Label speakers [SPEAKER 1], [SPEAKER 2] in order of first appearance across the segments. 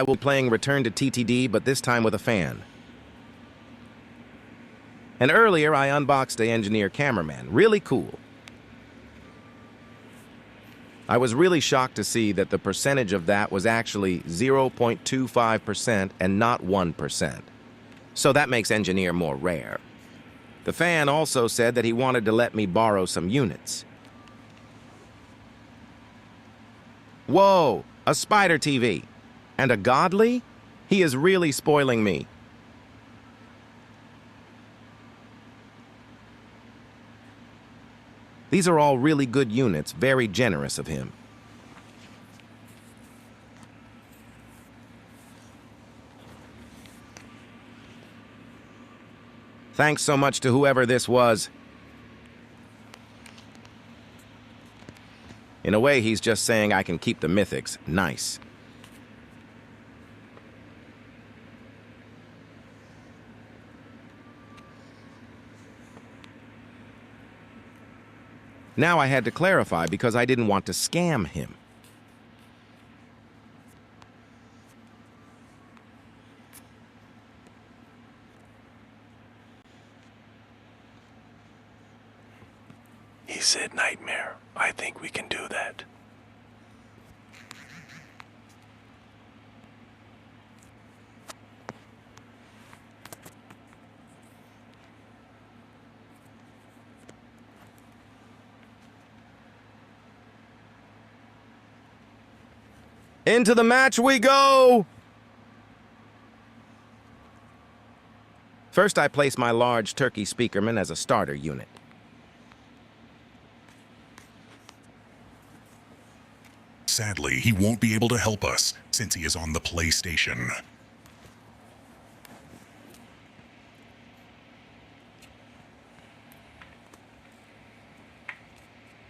[SPEAKER 1] I will playing Return to TTD, but this time with a fan. And earlier I unboxed a Engineer Cameraman. Really cool. I was really shocked to see that the percentage of that was actually 0.25% and not 1%. So that makes Engineer more rare. The fan also said that he wanted to let me borrow some units. Whoa, a spider TV. And a godly? He is really spoiling me. These are all really good units, very generous of him. Thanks so much to whoever this was. In a way, he's just saying I can keep the mythics. Nice. Now I had to clarify because I didn't want to scam him.
[SPEAKER 2] He said nightmare. I think we can do that.
[SPEAKER 1] Into the match we go! First, I place my large turkey speakerman as a starter unit.
[SPEAKER 3] Sadly, he won't be able to help us since he is on the PlayStation.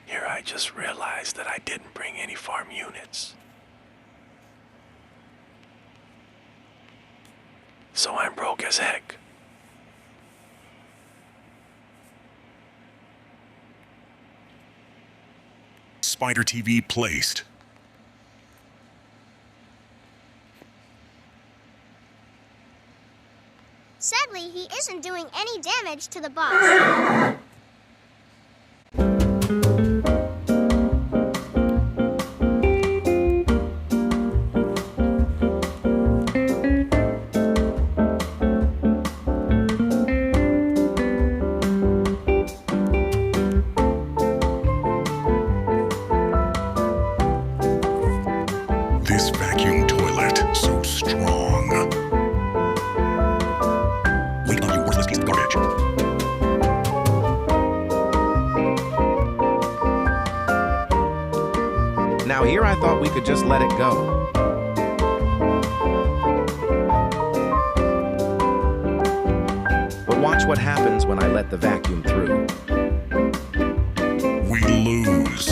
[SPEAKER 2] Here I just realized that I didn't bring any farm units. So I'm broke as heck.
[SPEAKER 3] Spider TV placed.
[SPEAKER 4] Sadly, he isn't doing any damage to the boss.
[SPEAKER 3] This vacuum toilet, so strong. Wait up, you worthless piece of garbage.
[SPEAKER 1] Now here I thought we could just let it go. But watch what happens when I let the vacuum through.
[SPEAKER 3] We lose.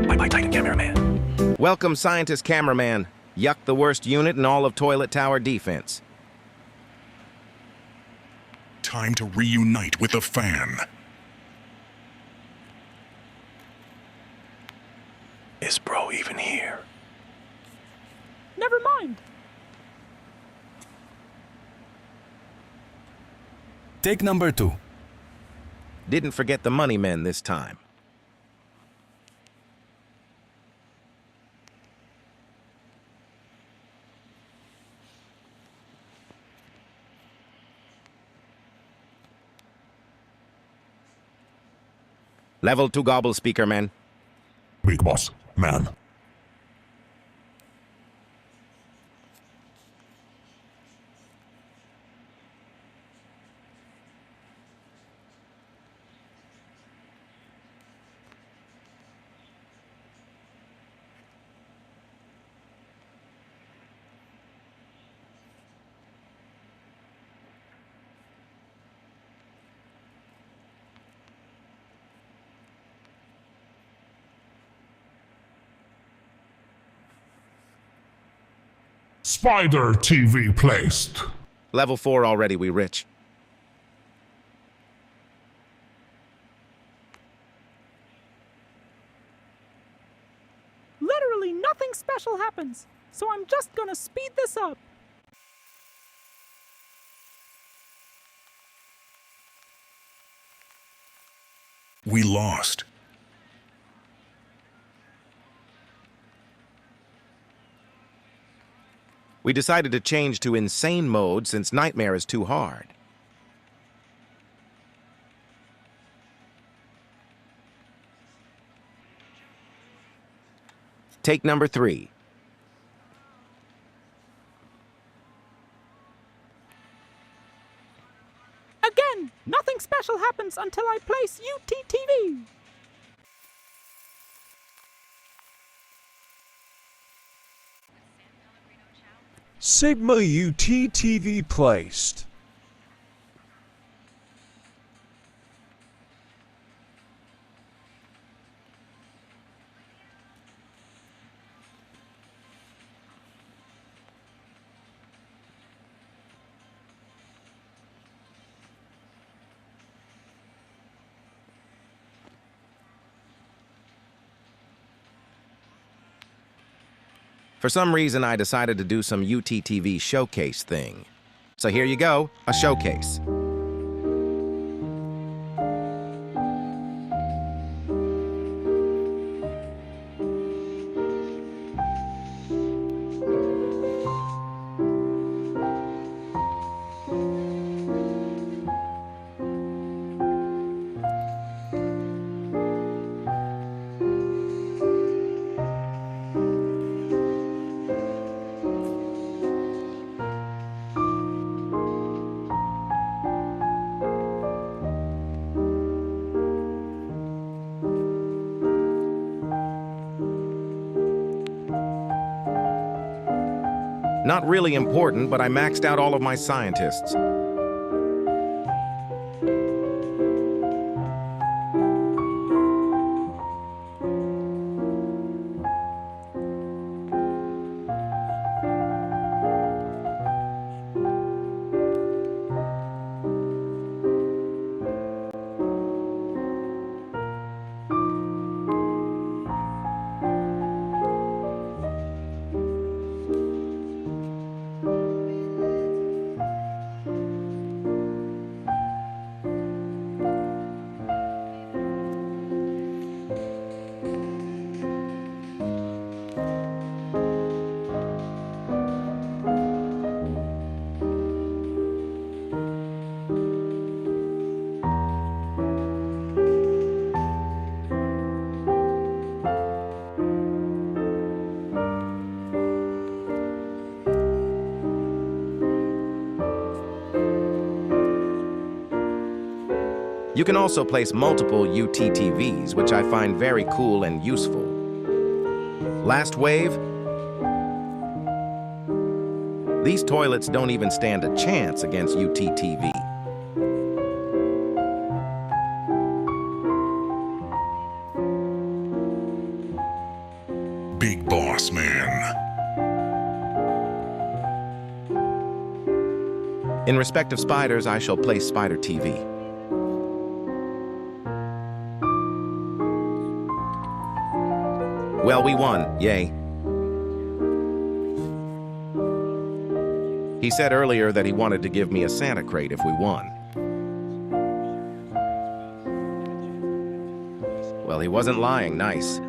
[SPEAKER 2] Bye-bye, Titan Cameraman.
[SPEAKER 1] Welcome, Scientist Cameraman. Yuck, the worst unit in all of Toilet Tower defense.
[SPEAKER 3] Time to reunite with the fan.
[SPEAKER 2] Is bro even here?
[SPEAKER 5] Never mind.
[SPEAKER 6] Take number 2.
[SPEAKER 1] Didn't forget the money men this time. Level 2 gobble speaker, man.
[SPEAKER 3] Big boss, man.
[SPEAKER 7] Spider TV placed.
[SPEAKER 1] Level 4 already, we rich.
[SPEAKER 5] nothing special happens, so I'm just gonna speed this up.
[SPEAKER 3] We lost.
[SPEAKER 1] We decided to change to insane mode since Nightmare is too hard. Take number 3.
[SPEAKER 5] Again, nothing special happens until I place UTTV.
[SPEAKER 7] Sigma UTTV placed.
[SPEAKER 1] For some reason, I decided to do some UTTV showcase thing. So here you go, a showcase. Not really important, but I maxed out all of my scientists. You can also place multiple UTTVs, which I find very cool and useful. Last wave. These toilets don't even stand a chance against UTTV.
[SPEAKER 3] Big boss man.
[SPEAKER 1] In respect of spiders, I shall place Spider TV. Well, we won, yay. He said earlier that he wanted to give me a Santa crate if we won. Well, he wasn't lying, nice.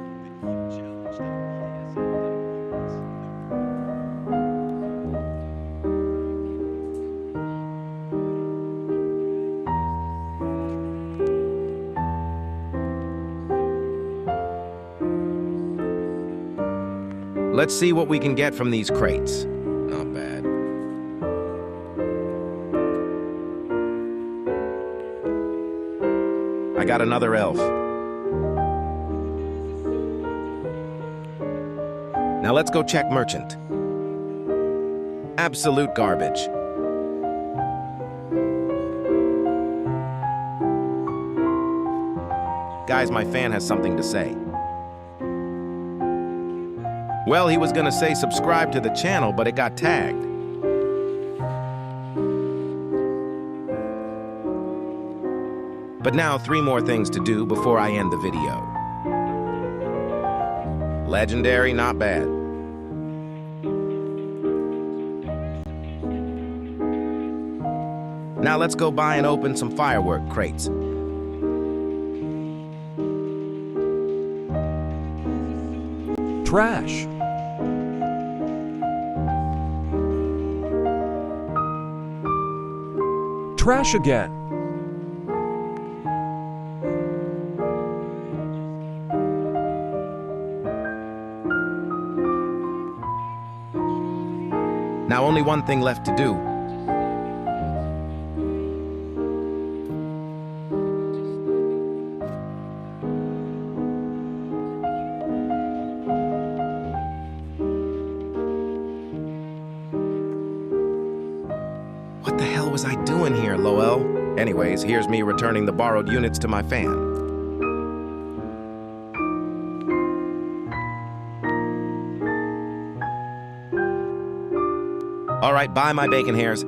[SPEAKER 1] Let's see what we can get from these crates. Not bad. I got another elf. Now let's go check merchant. Absolute garbage. Guys, my fan has something to say. Well, he was gonna say subscribe to the channel, but it got tagged. But now 3 more things to do before I end the video. Legendary, not bad. Now let's go buy and open some firework crates.
[SPEAKER 7] Trash. Trash again.
[SPEAKER 1] Now only one thing left to do. What the hell was I doing here, Lowell? Anyways, here's me returning the borrowed units to my fan. All right, bye, my bacon hairs.